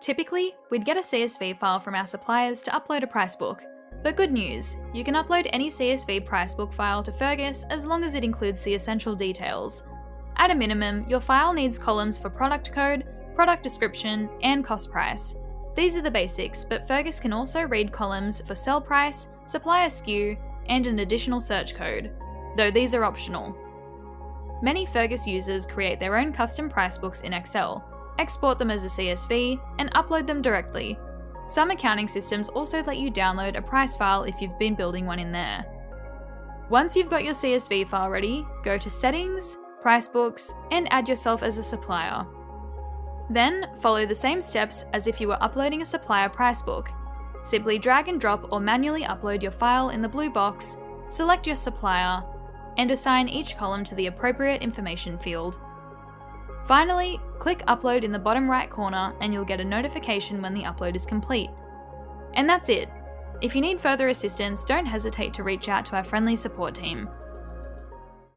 Typically, we'd get a CSV file from our suppliers to upload a price book. But good news, you can upload any CSV price book file to Fergus as long as it includes the essential details. At a minimum, your file needs columns for product code, product description, and cost price. These are the basics, but Fergus can also read columns for sell price, supplier SKU, and an additional search code, though these are optional. Many Fergus users create their own custom price books in Excel, export them as a CSV, and upload them directly. Some accounting systems also let you download a price file if you've been building one in there. Once you've got your CSV file ready, go to Settings, Price Books, and add yourself as a supplier. Then, follow the same steps as if you were uploading a supplier price book. Simply drag and drop or manually upload your file in the blue box, select your supplier, and assign each column to the appropriate information field. Finally, click Upload in the bottom right corner and you'll get a notification when the upload is complete. And that's it. If you need further assistance, don't hesitate to reach out to our friendly support team.